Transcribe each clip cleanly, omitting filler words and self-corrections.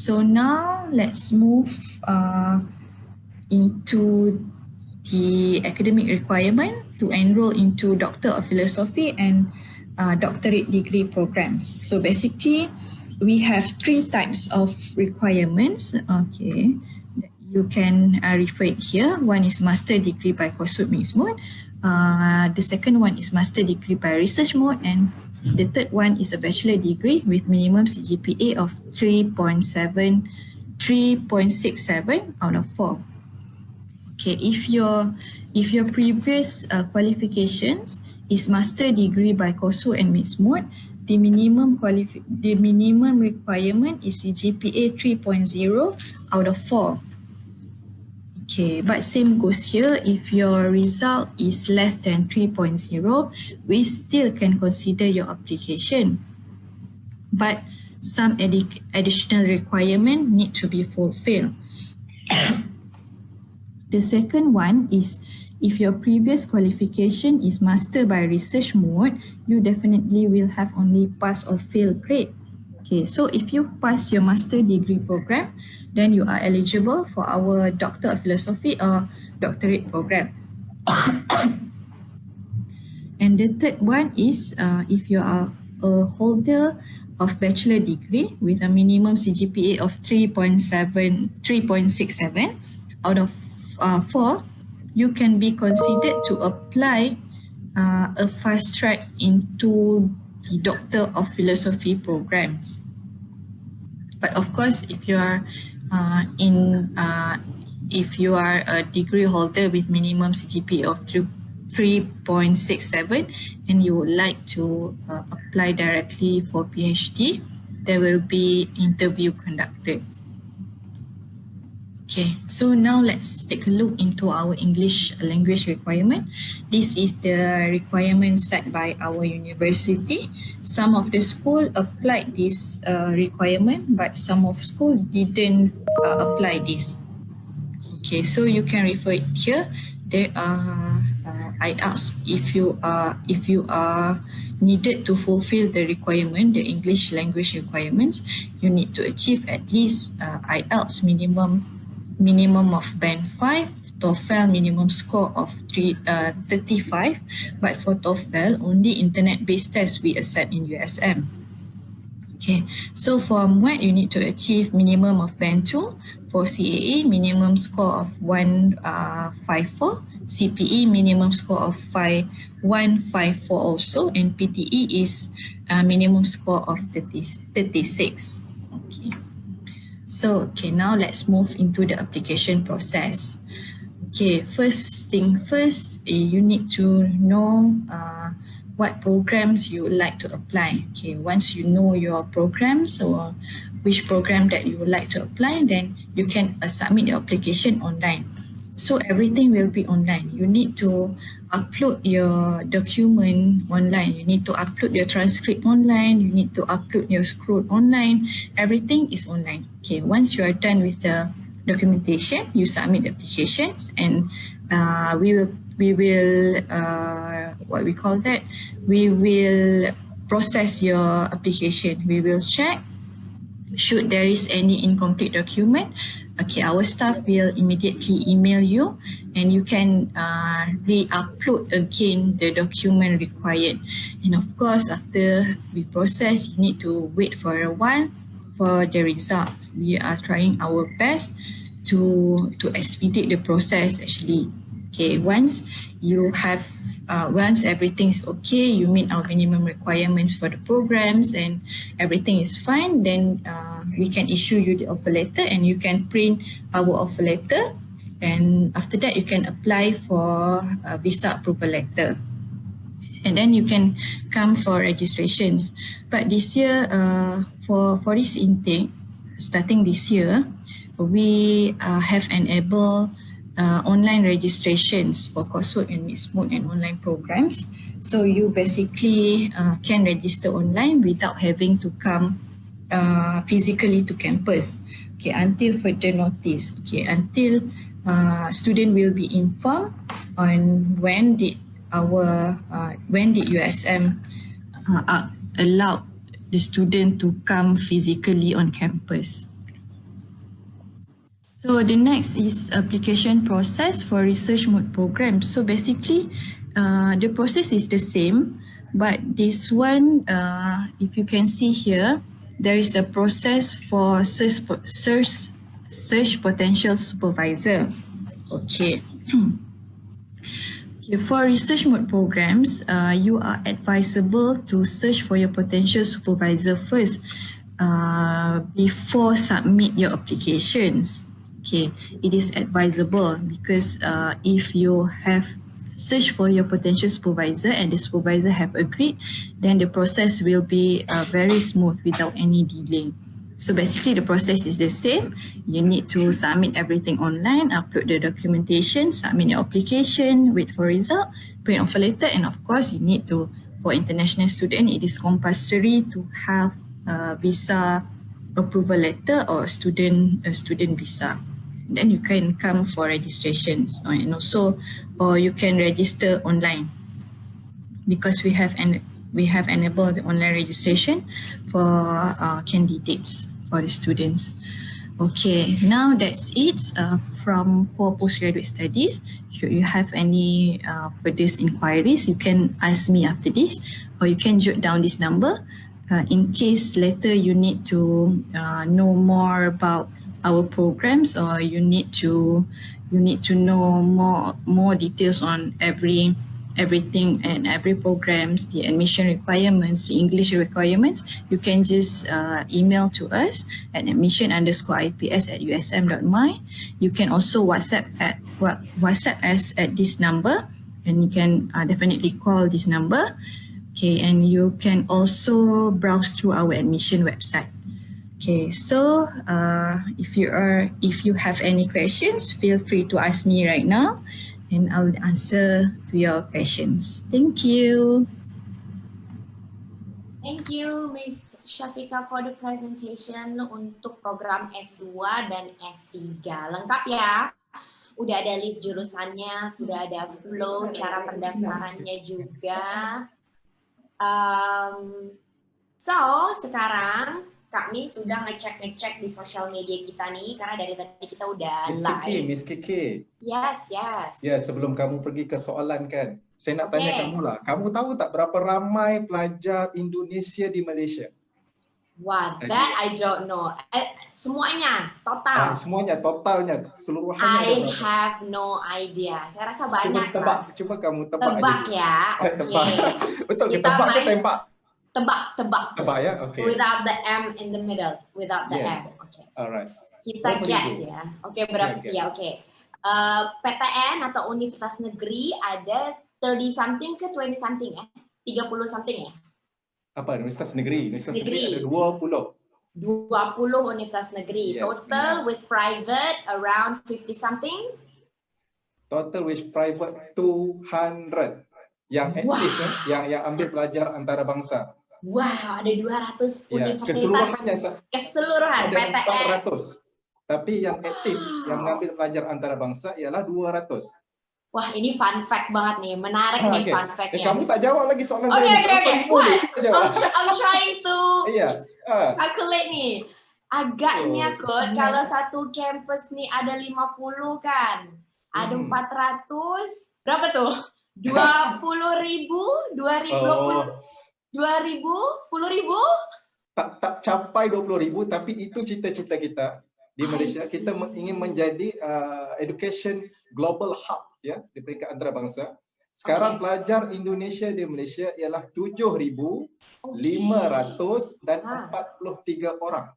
So now let's move into the academic requirement to enroll into Doctor of Philosophy and doctorate degree programs. So basically, we have three types of requirements. Okay, you can refer it here. One is master degree by coursework mixed mode. The second one is master degree by research mode, and the third one is a bachelor degree with minimum CGPA of 3.67 out of 4. Okay, if your previous qualifications is master degree by coursework and mixed mode, the minimum requirement is CGPA 3.0 out of 4. Okay, but same goes here. If your result is less than 3.0, we still can consider your application. But some additional requirement need to be fulfilled. The second one is if your previous qualification is master by research mode, you definitely will have only pass or fail grade. Okay, so if you pass your master degree program, then you are eligible for our Doctor of Philosophy or doctorate program. And the third one is if you are a holder of bachelor degree with a minimum CGPA of 3.67 out of 4, you can be considered to apply a fast track into the Doctor of Philosophy programs. But of course, if you are if you are a degree holder with minimum CGPA of 3.67 and you would like to apply directly for PhD, there will be interview conducted. Okay, so now let's take a look into our English language requirement. This is the requirement set by our university. Some of the school applied this requirement, but some of school didn't apply this. Okay, so you can refer it here. There are IELTS. If you are needed to fulfill the requirement, the English language requirements, you need to achieve at least IELTS minimum of band 5, TOEFL minimum score of 35, but for TOEFL only internet-based tests we accept in USM. Okay, so for MWET you need to achieve minimum of band 2, for CAA minimum score of 154, CPE minimum score of 154 also, and PTE is minimum score of 36. Okay. So, now let's move into the application process. Okay, first thing first, you need to know what programs you would like to apply. Okay, once you know your programs or which program that you would like to apply, then you can submit your application online. So everything will be online. You need to upload your document online. You need to upload your transcript online. You need to upload your scroll online. Everything is online. Okay, once you are done with the documentation, you submit the applications, and we will what we call that? We will process your application. We will check should there is any incomplete document. Okay, our staff will immediately email you, and you can re-upload again the document required. And of course, after we process, you need to wait for a while for the result. We are trying our best to expedite the process actually. Okay, once you have once everything is okay, you meet our minimum requirements for the programs and everything is fine, then we can issue you the offer letter and you can print our offer letter, and after that you can apply for a visa approval letter, and then you can come for registrations. But this year, for this intake, starting this year, we have enabled online registrations for coursework and mixed mode and online programs. So you basically can register online without having to come physically to campus. Okay, until further notice. Okay, until student will be informed on when did USM allow the student to come physically on campus. So the next is application process for research mode programs. So basically, the process is the same, but this one, if you can see here, there is a process for search potential supervisor. Okay. Okay, for research mode programs, you are advisable to search for your potential supervisor first before submit your applications. Okay, it is advisable because if you have searched for your potential supervisor and the supervisor have agreed, then the process will be very smooth without any delay. So basically the process is the same. You need to submit everything online, upload the documentation, submit your application, wait for result, print offer letter, and of course you need to, for international student, it is compulsory to have a visa approval letter or student visa. Then you can come for registrations and also or you can register online because we have enabled the online registration for candidates, for the students. Okay, now that's it for postgraduate studies. Should you have any further inquiries, you can ask me after this, or you can jot down this number. In case later you need to know more about our programs, or you need to know more details on everything and every programs, the admission requirements, the English requirements, you can just email to us at admission_ips@usm.my. You can also WhatsApp us at this number, and you can definitely call this number. Okay, and you can also browse through our admission website. Okay, so if you have any questions, feel free to ask me right now, and I'll answer to your questions. Thank you. Thank you, Miss Syafika, for the presentation untuk program S2 dan S3. Lengkap ya? Udah ada list jurusannya, sudah ada flow cara pendaftarannya juga. So, sekarang kami sudah ngecek di sosial media kita nih, karena dari tadi kita udah live. Miss Kiki. Yes. Ya, sebelum kamu pergi ke soalan kan, saya nak tanya kamu lah. Kamu tahu tak berapa ramai pelajar Indonesia di Malaysia? Wah, that I don't know. Semuanya, total. Semuanya, totalnya, keseluruhannya. I have no idea. Saya rasa banyak. Coba kamu tebak. Tebak aja. Ya, oke. Okay. Betul, kita tebak ke tembak? Tebak. Tebak ya, oke. Okay. Without the M in the middle, without the M. Oke. Okay. Alright. Kita guess ya. Oke, berapa? Ya, oke. PTN atau Universitas Negeri ada 30 something ke 20 something ya? 30 something ya? Apa Universitas Negeri? Universitas Negeri ada 20. 20 Universitas Negeri. Yeah. Total with private around 50 something. Total with private 200. Yang aktif yang ambil pelajar antarabangsa. Wow, ada 200 universitas. Keseluruhan PTN. 400. Tapi yang aktif yang mengambil pelajar antarabangsa ialah 200. Wah, ini fun fact banget nih, menarik nih fun fact-nya. Kamu tak jawab lagi soalan saya. Okay. What? I'm trying to calculate nih. Agaknya kalau satu campus nih ada 50 kan, ada 400, berapa tuh? 20.000, 2.000, 10.000? Tak capai 20.000, tapi itu cita-cita kita di Malaysia. Kita ingin menjadi education global hub ya di peringkat antarabangsa. Sekarang pelajar Indonesia di Malaysia ialah 7.543 orang.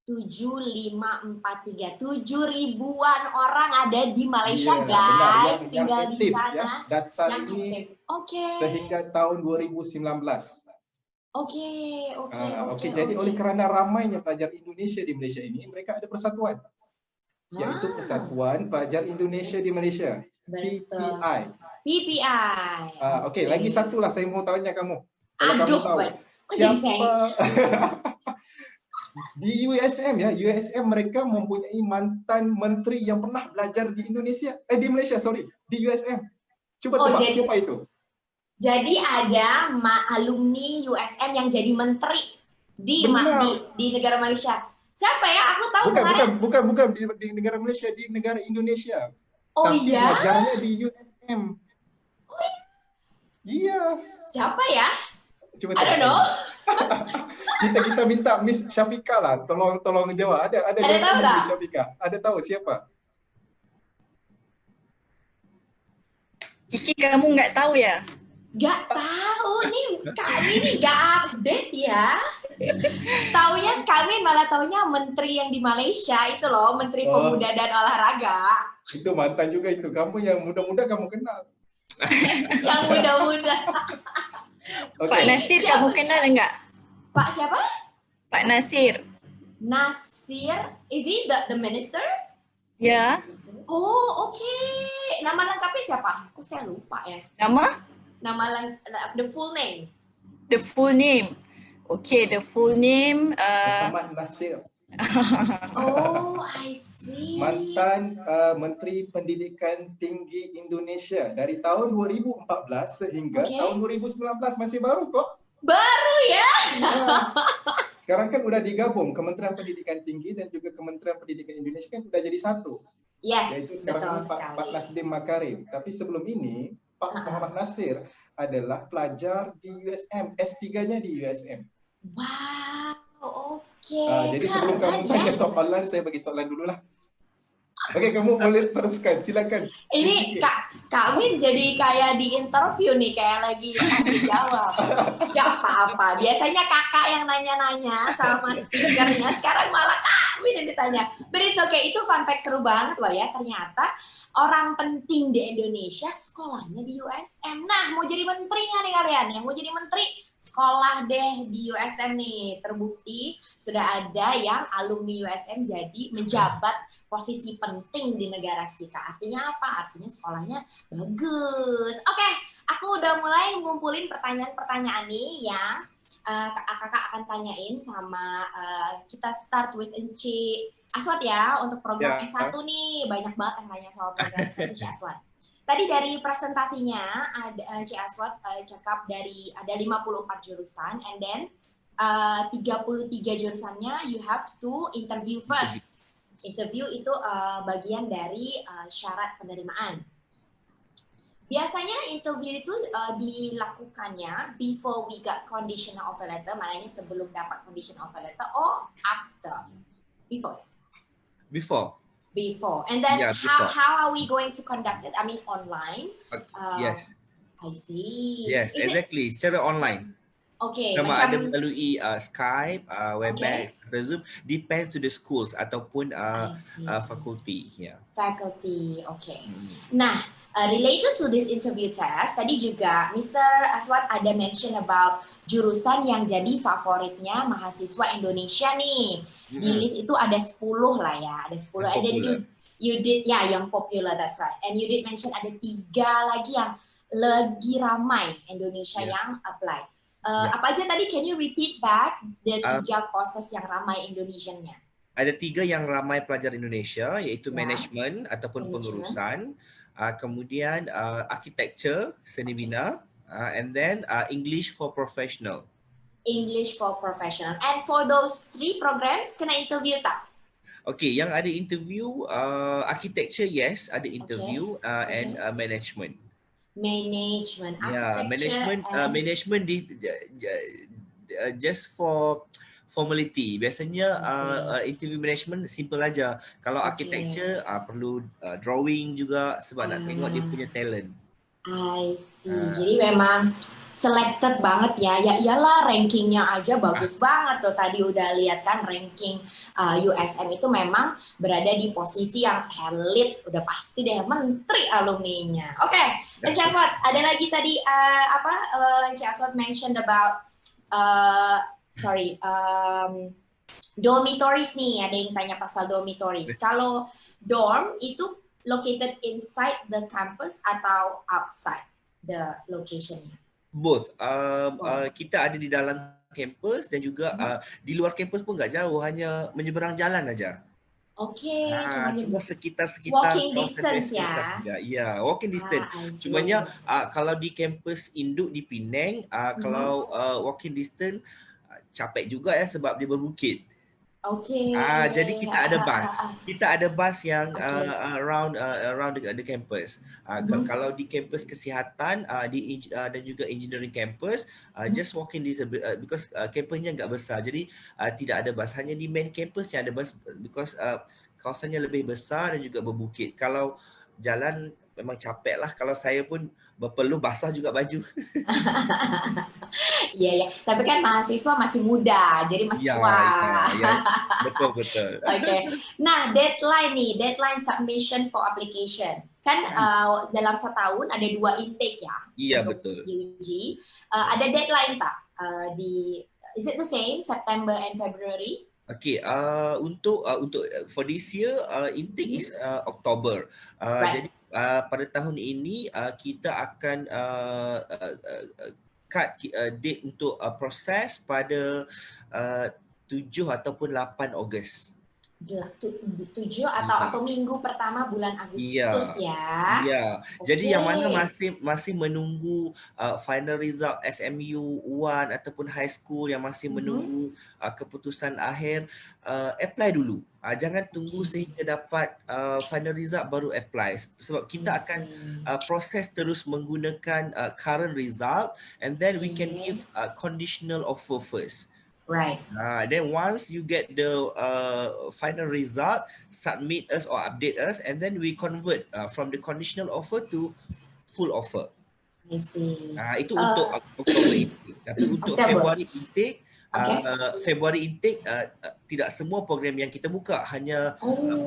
7.543, 7.000-an orang ada di Malaysia, guys, tinggal di sana. Data ini sehingga tahun 2019. Oke. Jadi oleh kerana ramainya pelajar Indonesia di Malaysia ini, mereka ada persatuan, yaitu Persatuan Pelajar Indonesia di Malaysia, PPI. Oke, lagi satu lah saya mau tanya kamu. Kalau kamu tahu, siapa di USM ya, USM mereka mempunyai mantan menteri yang pernah belajar di Indonesia, di Malaysia, di USM. Coba tebak siapa itu? Jadi ada alumni USM yang jadi menteri di negara Malaysia. Siapa ya? Aku tahu kemarin. Bukan di negara Malaysia, di negara Indonesia. Oh Tapi iya? belajarnya di USM. Iya. Siapa ya? Coba I don't know. kita minta Miss Syafika lah, tolong jawab. Ada Ada tahu jawaban tak? Miss Syafika. Ada tahu siapa? Kiki, kamu nggak tahu ya? Gak tahu nih, kami nih gak update ya. Taunya kami malah taunya menteri yang di Malaysia itu loh, Menteri Oh. Pemuda dan Olahraga. Itu mantan juga itu. Kamu yang muda-muda kamu kenal. Yang muda-muda. Pak Nasir, kamu kenal enggak? Pak siapa? Pak Nasir. Nasir, is he the minister? Ya. Oh, oke. Nama lengkapnya siapa? Kok saya lupa ya. Nama? The full name. The full name. Okay, the full name. Muhammad Nasir. Oh, I see. Mantan Menteri Pendidikan Tinggi Indonesia dari tahun 2014 sehingga Okay. tahun 2019, masih baru kok. Baru ya? Sekarang kan udah digabung Kementerian Pendidikan Tinggi dan juga Kementerian Pendidikan Indonesia kan udah jadi satu. Yaitu Yes, sekarang betul ini Pak sekali. Nasdim Makarim. Tapi sebelum ini Pak Muhammad Nasir adalah pelajar di USM, S3-nya di USM. Wow, oke. Jadi sebelum kamu tanya soalan, saya bagi soalan dulu lah. Oke, kamu boleh teruskan, silakan. Ini kami jadi kayak di interview nih, kayak lagi tanya jawab. Gak apa-apa. Biasanya kakak yang nanya-nanya sama speakernya, sekarang malah kami yang ditanya. But it's okay, itu fun fact seru banget loh ya. Ternyata orang penting di Indonesia sekolahnya di USM. Nah, mau jadi menteri nggak nih kalian? Yang mau jadi menteri, sekolah deh di USM nih. Terbukti sudah ada yang alumni USM jadi menjabat posisi penting di negara kita. Artinya apa? Artinya sekolahnya bagus. Oke, aku udah mulai ngumpulin pertanyaan-pertanyaan nih yang kakak akan tanyain sama kita start with Enci Aswad ya untuk program Ya. S1 nih. Banyak banget yang tanya soal program S1 Enci Aswad. Tadi dari presentasinya ada Enci Aswad cakap dari ada 54 jurusan and then 33 jurusannya you have to interview first. Interview itu bagian dari syarat penerimaan. Biasanya interview itu dilakukannya before we got conditional offer letter, maknanya sebelum dapat conditional offer letter, or after? Before. And then Yeah, before. how are we going to conduct it? I mean online? Yes. I see. Yes, Is it- exactly. Secara online. Okay, Sama ada macam melalui Skype, Webex, atau Zoom. Depends to the schools ataupun I see. faculty. Yeah. Faculty, okay. Hmm. Nah, related to this interview test, tadi juga Mr. Aswad ada mention about jurusan yang jadi favoritnya mahasiswa Indonesia nih. Di list itu ada 10 lah ya, ada 10. Yang And then popular. you did, ya yang popular, that's right. And you did mention ada 3 lagi yang lagi ramai Indonesia yang apply. Apa aja tadi, can you repeat back the 3 courses yang ramai Indonesian-nya? Ada 3 yang ramai pelajar Indonesia, iaitu Ya. management ataupun Management. pengurusan, kemudian architecture, seni bina, and then English for professional. English for professional. And for those 3 programs, kena interview tak? Okay, yang ada interview, architecture yes, ada interview, and management. Management, Yeah, architecture, management just for formality. Biasanya interview management simple aja. Kalau architecture perlu drawing juga sebab nak tengok dia punya talent. I see. Jadi memang selected banget ya. Ya iyalah, rankingnya aja bagus banget tuh. Tadi udah lihat kan ranking USM itu memang berada di posisi yang elit. Udah pasti deh menteri alumninya. Oke, Enci Aswad, ada lagi tadi Enci Aswad mentioned about dormitories nih. Ada yang tanya pasal dormitories. Kalau dorm itu located inside the campus atau outside the location-nya? Both. Kita ada di dalam kampus dan juga di luar kampus pun nggak jauh, hanya menyeberang jalan aja. Oke, Cuma sekitar walking distance ya? Ya, walking distance. Cumanya kalau di kampus induk di Penang, kalau walking distance capek juga ya sebab dia berbukit. Okay. Jadi kita ada bus. Kita ada bus yang Okay. around the campus. Kalau di kampus kesihatan dan juga engineering campus, just walking this because kampusnya enggak besar. Jadi tidak ada bus. Hanya di main campus yang ada bus because kawasannya lebih besar dan juga berbukit. Kalau jalan memang capek lah. Kalau saya pun berpeluh basah juga baju. Iya ya, tapi kan mahasiswa masih muda, jadi masih kuat. Betul. Oke. Nah, deadline submission for application. Kan dalam setahun ada 2 intake ya. Iya, untuk betul. UG. Ada deadline tak? Is it the same September and February? Okay, untuk for this year intake is October. Right. Jadi pada tahun ini kita akan cut date untuk proses pada 7 ataupun 8 Ogos. 7 atau minggu pertama bulan Agustus ya. Ya. Okay. Jadi yang mana masih menunggu final result SMU 1 ataupun high school yang masih menunggu keputusan akhir, apply dulu. Jangan tunggu sehingga dapat final result baru apply. Sebab kita akan proses terus menggunakan current result and then we can give conditional offer first. Right. Then once you get the final result, submit us or update us, and then we convert from the conditional offer to full offer. I see. Itu untuk Oktober intake. Tapi untuk Februari intake, Februari intake tidak semua program yang kita buka, hanya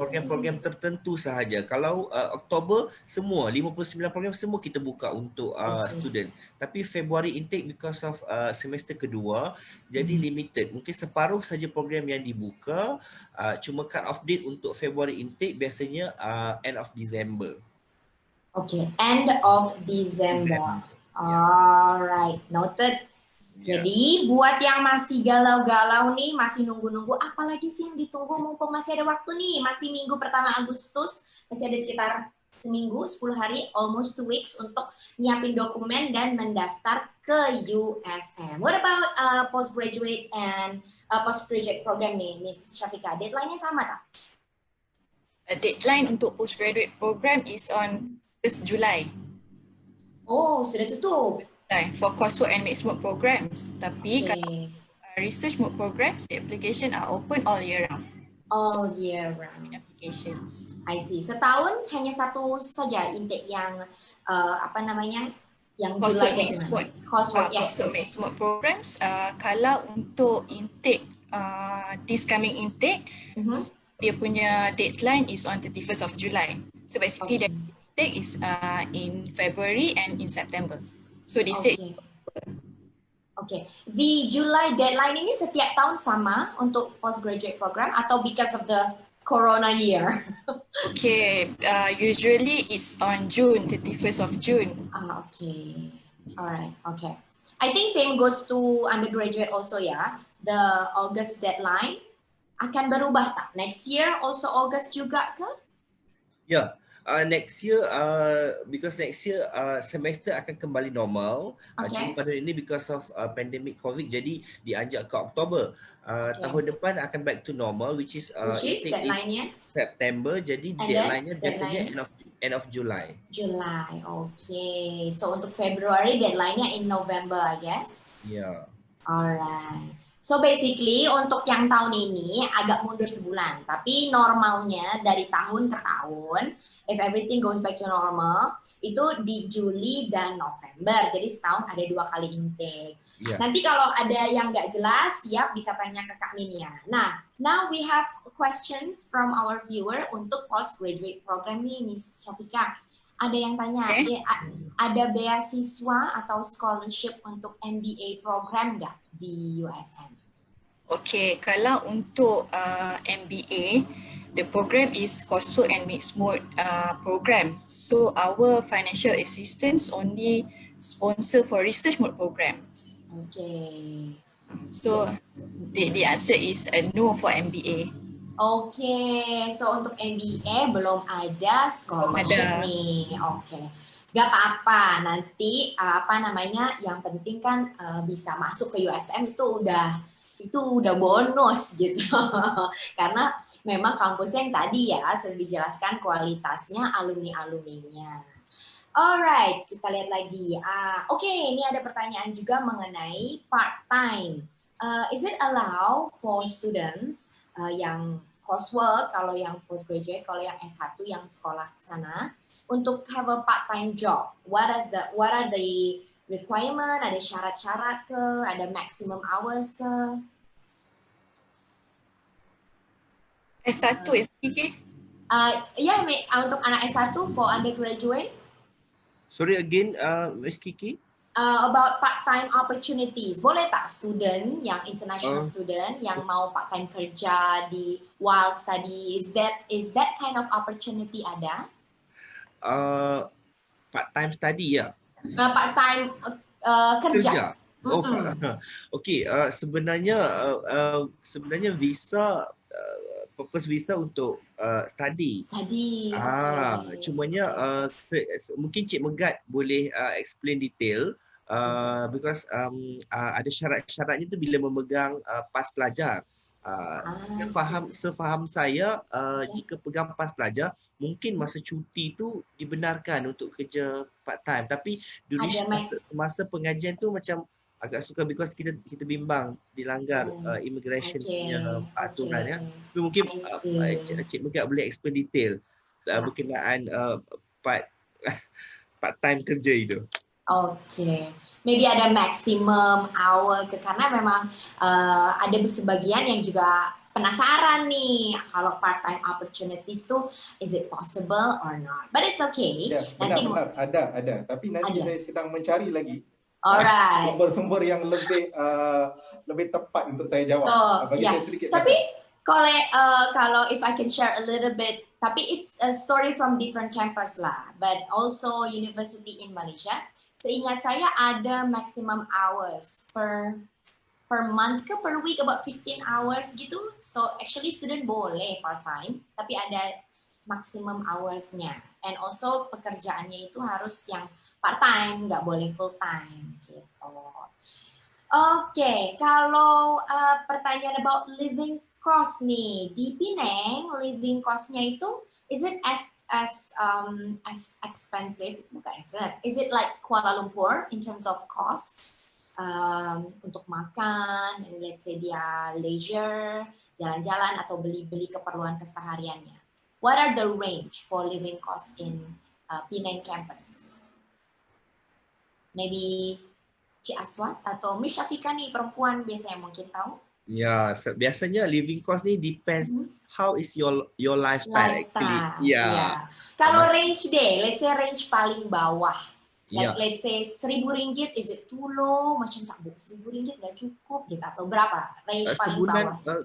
program-program tertentu sahaja. Kalau Oktober semua 59 program semua kita buka untuk student. Tapi Februari intake because of semester kedua jadi limited. Mungkin separuh saja program yang dibuka. Cuma cut off date untuk Februari intake biasanya end of December. Okay, end of December. Alright, noted. Jadi buat yang masih galau-galau nih, masih nunggu-nunggu, apalagi sih yang ditunggu, mumpung masih ada waktu nih, masih minggu pertama Agustus, masih ada sekitar seminggu, 10 hari, almost 2 weeks untuk nyiapin dokumen dan mendaftar ke USM. What about postgraduate and postgraduate program nih, Miss Syafika? Deadline-nya sama tak? Deadline untuk postgraduate program is on 1st July. Oh, sudah tutup. For coursework and mixed mode programs. Tapi kalau research mode programs, the application are open all year round. All year round. Applications. I see. Setahun hanya satu saja intake yang yang coursework mixed mode. Coursework mixed mode programs. Kalau untuk intake, this coming intake, dia punya deadline is on 31st of July. So basically the intake is in February and in September. So they said Okay. The July deadline ini setiap tahun sama untuk postgraduate program atau because of the Corona year? Okay, usually it's on June, 31st of June. Okay. Alright, okay. I think same goes to undergraduate also ya. The August deadline akan berubah tak? Next year also August juga ke? Ya. Next year, because next year semester akan kembali normal. Cuma pada ini because of pandemic COVID, jadi dianjak ke Oktober. Tahun depan akan back to normal, which is deadline-nya September. Jadi deadline-nya biasanya end of July. July, okay. So untuk February deadline-nya in November, I guess. Yeah. Alright. So basically untuk yang tahun ini agak mundur sebulan, tapi normalnya dari tahun ke tahun, if everything goes back to normal, itu di Juli dan November. Jadi setahun ada 2 kali intake. Yeah. Nanti kalau ada yang nggak jelas, siap bisa tanya ke Kak Minia. Nah, now we have questions from our viewer untuk postgraduate program nih, Miss Syafika. Ada yang tanya, ada beasiswa atau scholarship untuk MBA program nggak di USM? Okay, kalau untuk MBA, the program is coursework and mixed mode program. So our financial assistance only sponsor for research mode programs. Okay. So the answer is a no for MBA. Okay, so untuk MBA belum ada scholarship nih. Okay. Gak apa-apa, nanti yang penting kan bisa masuk ke USM itu udah itu udah bonus gitu. Karena memang kampusnya yang tadi ya sudah dijelaskan kualitasnya alumni-alumninya. Alright, kita lihat lagi. Oke, ini ada pertanyaan juga mengenai part-time. Is it allow for students yang coursework, kalau yang postgraduate, kalau yang S1 yang sekolah ke sana, untuk have a part-time job? What are the requirement? Ada syarat-syarat ke? Ada maximum hours ke? S1, SPK? Ya, untuk anak S1 for undergraduate. Sorry again, Miss Kiki. About part-time opportunities. Boleh tak student yang international student yang mau part-time kerja di while study, is that kind of opportunity ada? Part-time study ya. Part-time kerja. Oh, okey. Sebenarnya visa purpose visa untuk study. Study. Okay. Cumanya mungkin Cik Megat boleh explain detail because ada syarat-syaratnya tu bila memegang pas pelajar. Sefaham saya jika pegang pas pelajar mungkin masa cuti tu dibenarkan untuk kerja part time, tapi duration masa pengajian tu macam agak suka because kita bimbang dilanggar immigration punya aturan ya. Tapi mungkin Cik Megat boleh explain detail berkenaan part time kerja itu. Okay, maybe ada maximum hour karena memang ada sebagian yang juga penasaran nih kalau part-time opportunities tuh is it possible or not? But it's okay. Ya, benar ada. Tapi nanti saya sedang mencari lagi. Alright. Sumber-sumber yang lebih tepat untuk saya jawab. Saya sedikit. Tapi kalau if I can share a little bit, tapi it's a story from different campus lah, but also university in Malaysia. Seingat saya ada maximum hours per month ke per week about 15 hours gitu. So actually student boleh part time, tapi ada maximum hours-nya. And also pekerjaannya itu harus yang part time, nggak boleh full time gitu. Oke, kalau pertanyaan about living cost nih di Penang, living cost-nya itu is it as expensive? Bukan is it like Kuala Lumpur in terms of cost untuk makan, let's say dia leisure, jalan-jalan atau beli keperluan kesehariannya? What are the range for living cost in Penang campus? Maybe Cik Aswat atau Miss Syafika nih perempuan biasanya mungkin tahu. Ya, biasanya living cost ni depends how is your lifestyle actually. Yeah. Kalau range deh, let's say range paling bawah. Like let's say RM1,000, is it too low? Macam tak bu, RM1,000 dah cukup gitu atau berapa? Range paling bawah.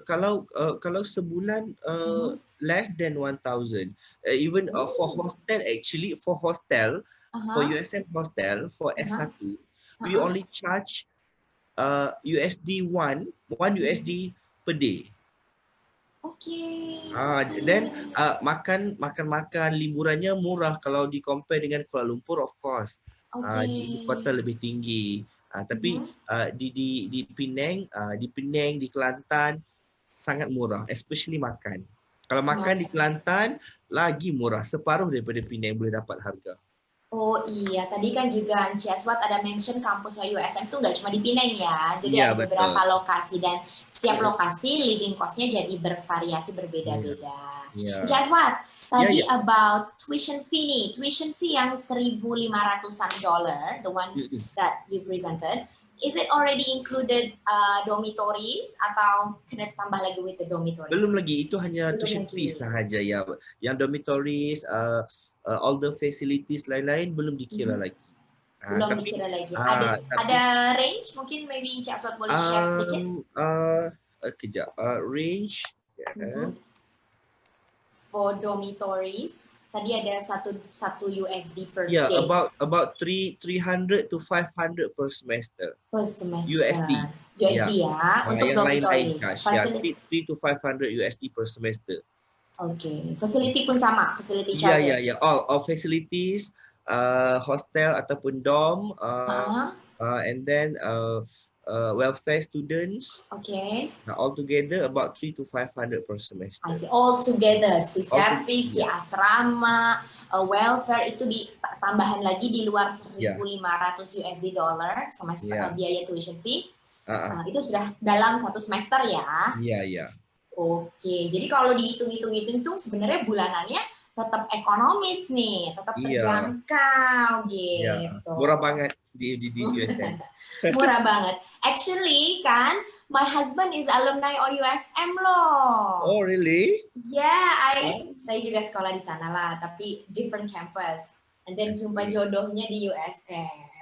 Kalau sebulan less than 1,000. Even for hostel actually, for for USM hostel for S1, we only charge USD one USD per day. Okay. Then makan liburannya murah kalau di compare dengan Kuala Lumpur, of course. Di ibu kota lebih tinggi. Tapi di Penang, di Kelantan sangat murah, especially makan. Kalau makan di Kelantan lagi murah, separuh daripada Penang boleh dapat harga. Oh iya, tadi kan juga Encik Aswat ada mention kampusnya USM itu nggak cuma di Penang ya, jadi ada beberapa lokasi dan setiap lokasi living cost-nya jadi bervariasi berbeda-beda. Encik Aswat, tadi about tuition fee yang $1,500, the one that you presented, is it already included dormitories atau kena tambah lagi with the dormitories? Belum lagi, itu hanya tuition fee sahaja ya. Yang dormitories, all the facilities lain-lain belum dikira lagi. Belum dikira lagi. Ada range mungkin maybe Encik Aswat boleh share sedikit? Kejap. Range for dormitories tadi ada satu USD per day. About 300 to 500 per semester. Per semester. USD ya untuk dormitories. 3 to 500 USD per semester. Okay. Facility pun sama, facility charges. Ya. All facilities, hostel ataupun dorm, and then welfare students. Okay. Altogether about 300 to 500 per semester. I see. All together, si All service, si yeah. asrama, welfare itu tambahan lagi di luar 1.500 USD dollar semester biaya tuition fee. Itu sudah dalam satu semester ya. Iya. Oke, jadi kalau dihitung-hitung tuh sebenarnya bulanannya tetap ekonomis nih, tetap terjangkau gitu. Murah banget di USM. Murah banget. Actually kan, my husband is alumni OUSM loh. Oh really? Yeah, saya juga sekolah di sana lah, tapi different campus. And then jumpa jodohnya di USM.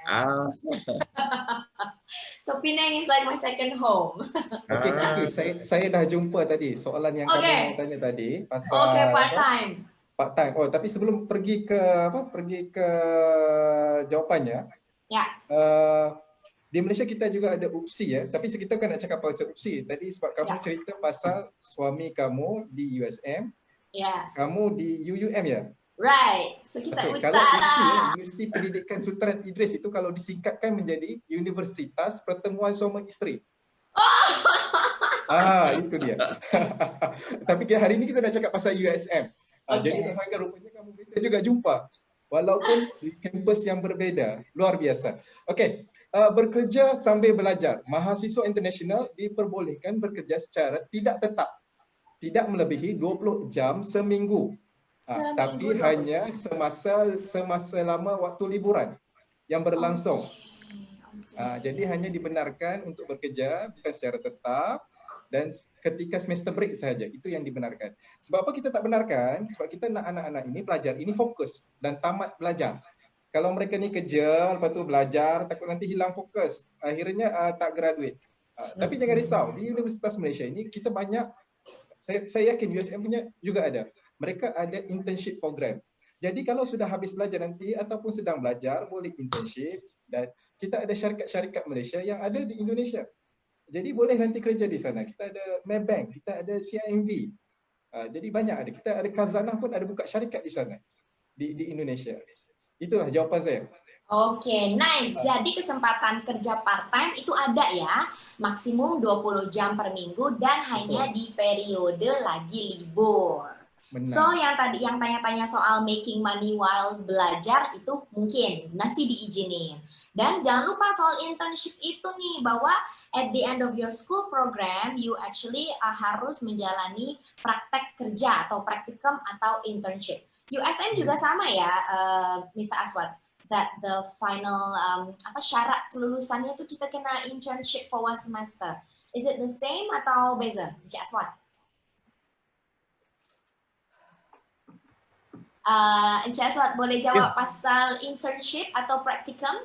So Penang is like my second home. Okay. Saya dah jumpa tadi soalan yang kamu tanya tadi pasal part time. Part time. Oh, tapi sebelum pergi ke jawapannya. Ya. Di Malaysia kita juga ada UPSI ya, tapi kita kan nak cakap pasal UPSI tadi sebab kamu cerita pasal suami kamu di USM. Ya. Kamu di UUM ya? Right. So kita utara. Kalau UPSI ya, Universiti Pendidikan Sultan Idris itu kalau disingkatkan menjadi Universitas Pertemuan Suami Isteri. Itu dia. Tapi hari ini kita nak cakap pasal USM. Jadi terhangga rupanya kamu bisa juga jumpa walaupun di kampus yang berbeza. Luar biasa. Okey. Bekerja sambil belajar. Mahasiswa internasional diperbolehkan bekerja secara tidak tetap. Tidak melebihi 20 jam seminggu. Tapi hanya semasa lama waktu liburan yang berlangsung. Jadi hanya dibenarkan untuk bekerja bukan secara tetap dan ketika semester break sahaja. Itu yang dibenarkan. Sebab apa kita tak benarkan? Sebab kita nak anak-anak ini pelajar ini fokus dan tamat belajar. Kalau mereka ni kerja, lepas tu belajar, takut nanti hilang fokus. Akhirnya tak graduate. Tapi jangan risau, di Universitas Malaysia ini kita banyak, saya yakin USM punya juga ada. Mereka ada internship program. Jadi kalau sudah habis belajar nanti ataupun sedang belajar, boleh internship. Dan kita ada syarikat-syarikat Malaysia yang ada di Indonesia. Jadi boleh nanti kerja di sana. Kita ada Maybank, kita ada CIMB. Jadi banyak ada. Kita ada Khazanah pun ada buka syarikat di sana. Di Indonesia. Itulah jawapan saya. Oke, nice. Jadi kesempatan kerja part-time itu ada ya. Maksimum 20 jam per minggu dan hanya di periode lagi libur. Benar. So yang tanya-tanya soal making money while belajar itu mungkin masih diizinin. Dan jangan lupa soal internship itu nih, bahwa at the end of your school program you actually harus menjalani praktek kerja atau praktikum atau internship. USM juga sama ya, Mr. Aswad. That the final syarat kelulusannya itu kita kena internship for 1 semester. Is it the same atau beza, Mr. Aswad? Encik Aswad boleh jawab pasal internship atau praktikum?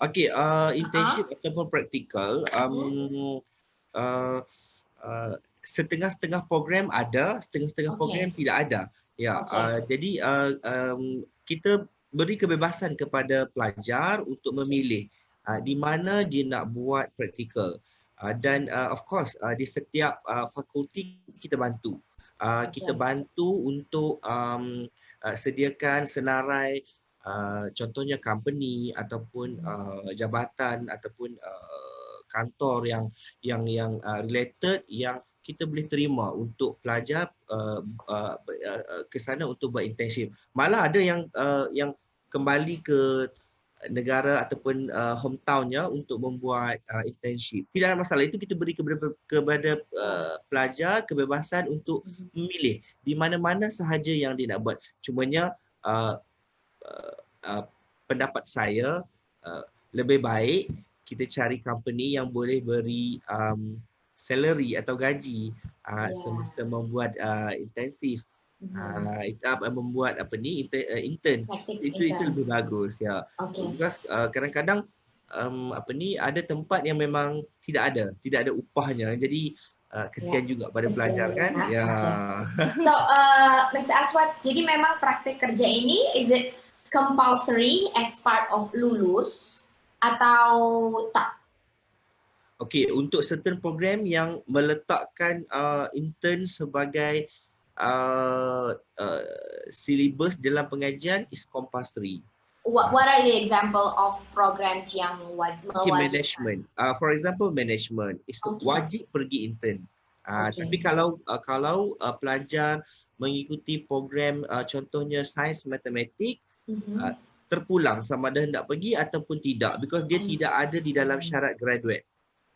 Okay, internship ataupun praktikal, setengah-setengah program ada, setengah-setengah program tidak ada. Ya, jadi kita beri kebebasan kepada pelajar untuk memilih di mana dia nak buat praktikal. Dan of course di setiap fakulti kita bantu. Kita bantu untuk sediakan senarai, contohnya company ataupun jabatan ataupun kantor yang related yang kita boleh terima untuk pelajar ke sana untuk buat internship. Malah ada yang kembali ke negara ataupun hometownnya untuk membuat internship. Tidak ada masalah, itu kita beri kepada pelajar kebebasan untuk memilih di mana-mana sahaja yang dia nak buat. Cumanya pendapat saya lebih baik kita cari company yang boleh beri salary atau gaji semasa membuat intensif, membuat intern. Itu lebih bagus ya. Because kadang-kadang ada tempat yang memang tidak ada upahnya, jadi kesian juga pada pelajar kan. Ya. So Mr. Aswad, jadi memang praktik kerja ini is it compulsory as part of lulus atau tak? Okey, untuk certain program yang meletakkan intern sebagai syllabus dalam pengajian is compulsory. What are the example of programs yang Okay, mewajibkan? management. For example, management is Okay. wajib pergi intern. Okay. Tapi kalau pelajar mengikuti program contohnya sains matematik, terpulang sama ada hendak pergi ataupun tidak, because dia I tidak see. ada di dalam syarat graduate.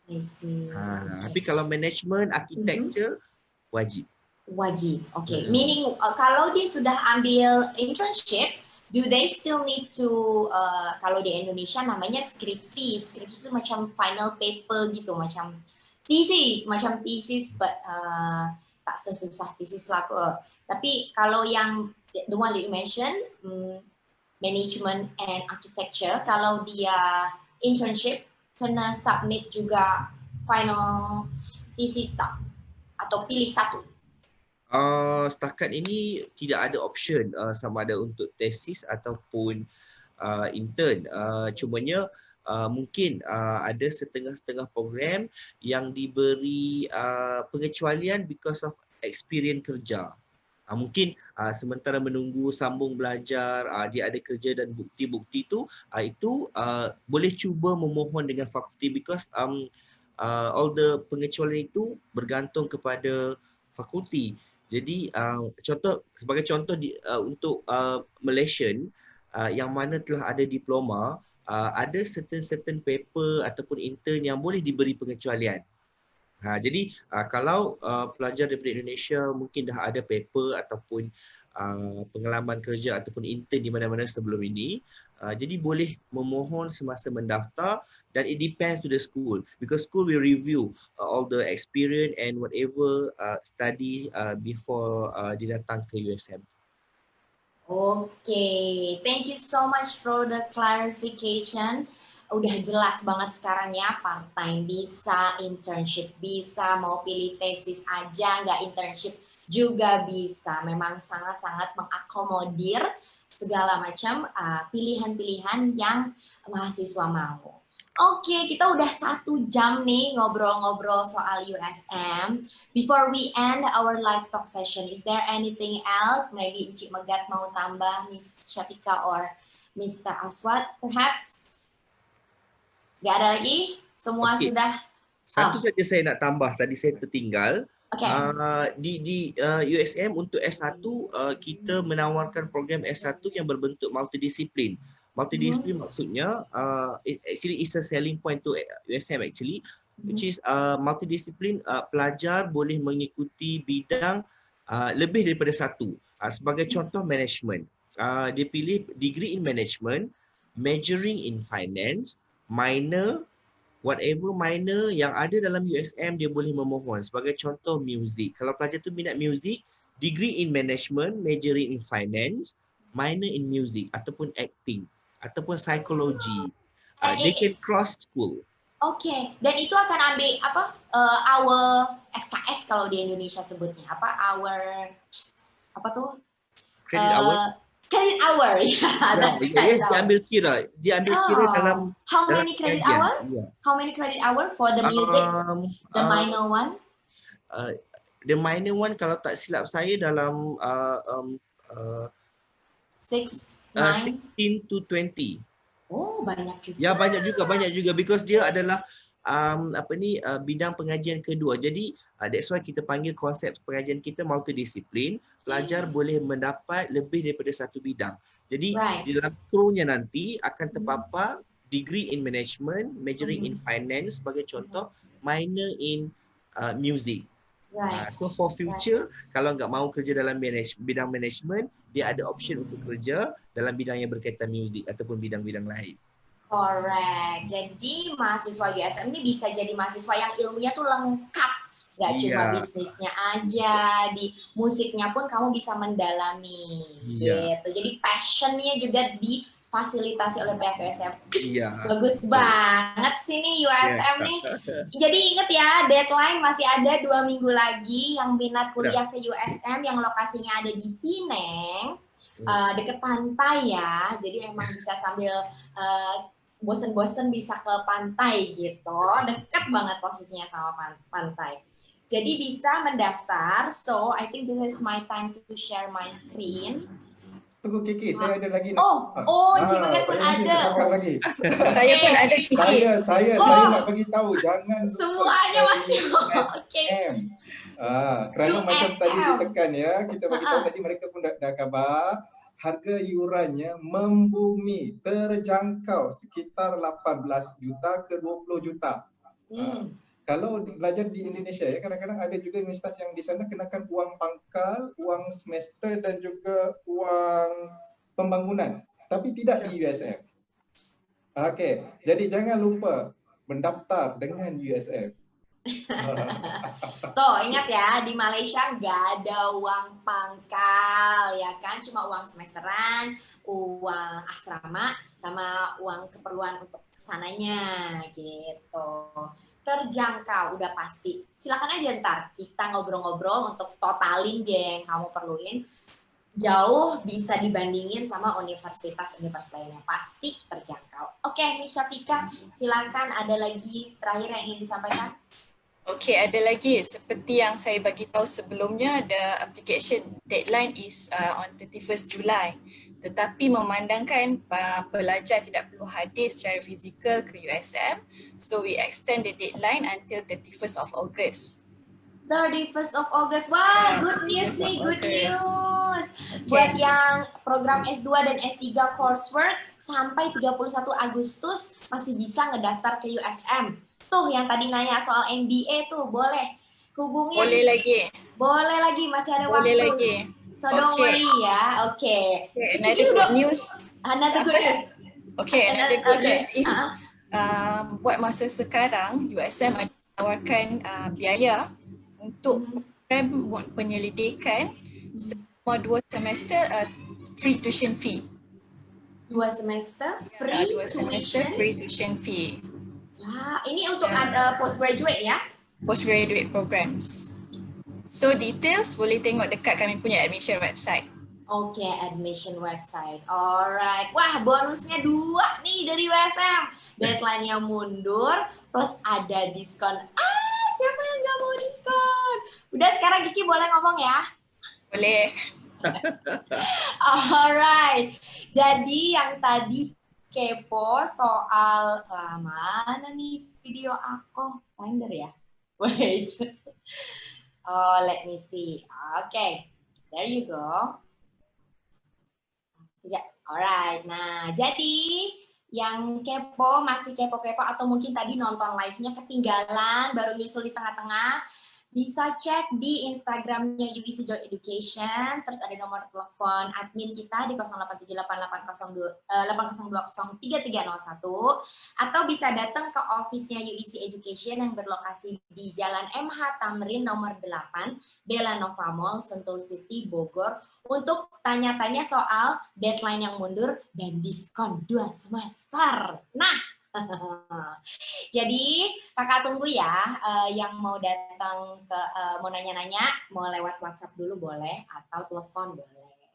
I see. Tapi kalau management, architecture wajib. Wajib, okay. Meaning kalau dia sudah ambil internship, do they still need to kalau di Indonesia namanya skripsi. Skripsi itu macam final paper gitu, macam thesis, but tak sesusah thesis lah kok. Tapi kalau yang the one that you mentioned, management and architecture, kalau dia internship kena submit juga final thesis tak? Atau pilih satu? Setakat ini tidak ada option sama ada untuk tesis ataupun intern. Cumanya mungkin ada setengah-setengah program yang diberi pengecualian because of experience kerja. Mungkin sementara menunggu sambung belajar, dia ada kerja dan bukti-bukti itu boleh cuba memohon dengan fakulti, because all the pengecualian itu bergantung kepada fakulti. Jadi sebagai contoh untuk Malaysian yang mana telah ada diploma, ada certain paper ataupun intern yang boleh diberi pengecualian. Jadi kalau pelajar daripada Indonesia mungkin dah ada paper ataupun pengalaman kerja ataupun intern di mana-mana sebelum ini, jadi boleh memohon semasa mendaftar, dan it depends to the school, because school will review all the experience and whatever study before dia datang ke USM. Okay, thank you so much for the clarification. Udah jelas banget sekarang ya, part-time bisa, internship bisa, mau pilih tesis aja, nggak internship juga bisa. Memang sangat-sangat mengakomodir segala macam pilihan-pilihan yang mahasiswa mau. Oke, kita udah 1 jam nih ngobrol-ngobrol soal USM. Before we end our live talk session, is there anything else? Maybe Encik Megat mau tambah, Miss Syafika or Mr. Aswad, perhaps? Gak ada lagi? Semua sudah? Satu saja saya nak tambah, tadi saya tertinggal. Okay. Di USM untuk S1, kita menawarkan program S1 yang berbentuk multidisiplin. Multidisiplin maksudnya, actually is a selling point to USM actually, which is multidisiplin, pelajar boleh mengikuti bidang lebih daripada satu. Sebagai contoh management, dia pilih degree in management, majoring in finance, minor, whatever minor yang ada dalam USM dia boleh memohon. Sebagai contoh music, kalau pelajar tu minat music, degree in management, majoring in finance, minor in music ataupun acting ataupun psikologi, they can cross school. Okay, dan itu akan ambil apa? Our SKS kalau di Indonesia sebutnya apa? Our apa tuh? Credit hour. Credit hour, Yes, dia ambil kira dalam. How many credit hour? Yeah. How many credit hour for the music? The minor one? The minor one kalau tak silap saya dalam 16 to 20. Oh, banyak juga. Ya, banyak juga because dia adalah bidang pengajian kedua. Jadi that's why kita panggil konsep pengajian kita multidisiplin. Pelajar boleh mendapat lebih daripada satu bidang. Jadi di dalam krunya nanti akan terpapar degree in management, majoring in finance sebagai contoh, minor in music. So for future, kalau nggak mau kerja dalam bidang management, dia ada option untuk kerja dalam bidang yang berkaitan music ataupun bidang-bidang lain. Correct. Jadi mahasiswa USM ini bisa jadi mahasiswa yang ilmunya tuh lengkap. Nggak cuma bisnisnya aja, di musiknya pun kamu bisa mendalami. Gitu. Jadi passionnya juga difasilitasi oleh pihak USM. Bagus banget sih nih USM nih. Jadi ingat ya, deadline masih ada 2 minggu lagi yang minat kuliah ke USM yang lokasinya ada di Pineng. Deket pantai ya, jadi emang bisa sambil bosen-bosen bisa ke pantai gitu, dekat banget posisinya sama pantai. Jadi bisa mendaftar. So I think this is my time to share my screen. Tunggu Kiki, saya ada lagi Encik Megat pun saya masih ada. terpakat lagi. Saya pun ada Kiki. Saya nak bagi tahu jangan lupa Semuanya masih okey. USM. Kerana macam USM. tadi ditekan ya, kita bagi tahu tadi mereka pun dah khabar harga yurannya membumi, terjangkau sekitar 18 juta ke 20 juta. Kalau belajar di Indonesia ya, kadang-kadang ada juga universitas yang di sana kenakan uang pangkal, uang semester dan juga uang pembangunan, tapi tidak di USM. Okey, jadi jangan lupa mendaftar dengan USM. Tuh, ingat ya, di Malaysia nggak ada uang pangkal, ya kan? Cuma uang semesteran, uang asrama, sama uang keperluan untuk kesananya, gitu. Terjangkau, udah pasti. Silakan aja ntar kita ngobrol-ngobrol untuk totalin biaya yang kamu perluin. Jauh bisa dibandingin sama universitas-universitas lainnya. Pasti terjangkau. Oke, Miss Syafika, silakan ada lagi terakhir yang ingin disampaikan? Okey, ada lagi. Seperti yang saya bagi tahu sebelumnya, the application deadline is on 31st July. Tetapi memandangkan pelajar tidak perlu hadir secara fizikal ke USM, so we extend the deadline until 31st of August. 31st of August. Wah, good news nih, good news. Buat yang program S2 dan S3 coursework sampai 31 Agustus masih bisa ngedaftar ke USM. Tuh yang tadi nanya soal MBA tuh boleh hubungin. Boleh lagi. Boleh lagi, masih ada waktu. Boleh lagi. So don't worry ya. Oke. Another good news. Another good news. Okay, another good news is buat masa sekarang USM ada menawarkan biaya untuk program penyelidikan selama 2 semester free tuition fee. 2 semester free 2 semester free tuition fee. Wah, ini untuk postgraduate ya? Postgraduate programs. So details boleh tengok dekat kami punya admission website. Oke, admission website. Alright. Wah, bonusnya 2 nih dari USM. Deadline-nya mundur, plus ada diskon. Siapa yang nggak mau diskon? Udah, sekarang Kiki boleh ngomong ya? Boleh. Alright. Jadi yang tadi kepo soal mana nih video aku? Finder ya? Wait. Oh, let me see. Okay, there you go. Ya, alright. Nah, jadi yang kepo, masih kepo-kepo atau mungkin tadi nonton live-nya ketinggalan, baru nyusul di tengah-tengah, bisa cek di Instagramnya UEC.education, terus ada nomor telepon admin kita di 08780280203301, atau bisa datang ke office-nya UEC Education yang berlokasi di Jalan MH Tamrin nomor 8, Bella Nova Mall, Sentul City, Bogor, untuk tanya-tanya soal deadline yang mundur dan diskon 2 semester. Nah, jadi kakak tunggu ya, yang mau datang ke mau nanya-nanya, mau lewat WhatsApp dulu boleh atau telepon boleh.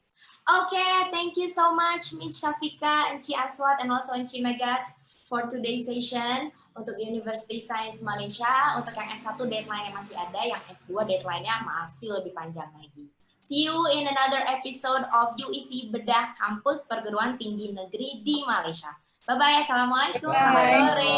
Oke, thank you so much Miss Syafika, Enci Aswat, and also Enci Megat for today's session untuk University Science Malaysia. Untuk yang S1 deadline-nya masih ada, yang S2 deadline-nya masih lebih panjang lagi. See you in another episode of UEC Bedah Kampus Perguruan Tinggi Negeri di Malaysia. Bye-bye. Assalamualaikum. Selamat sore.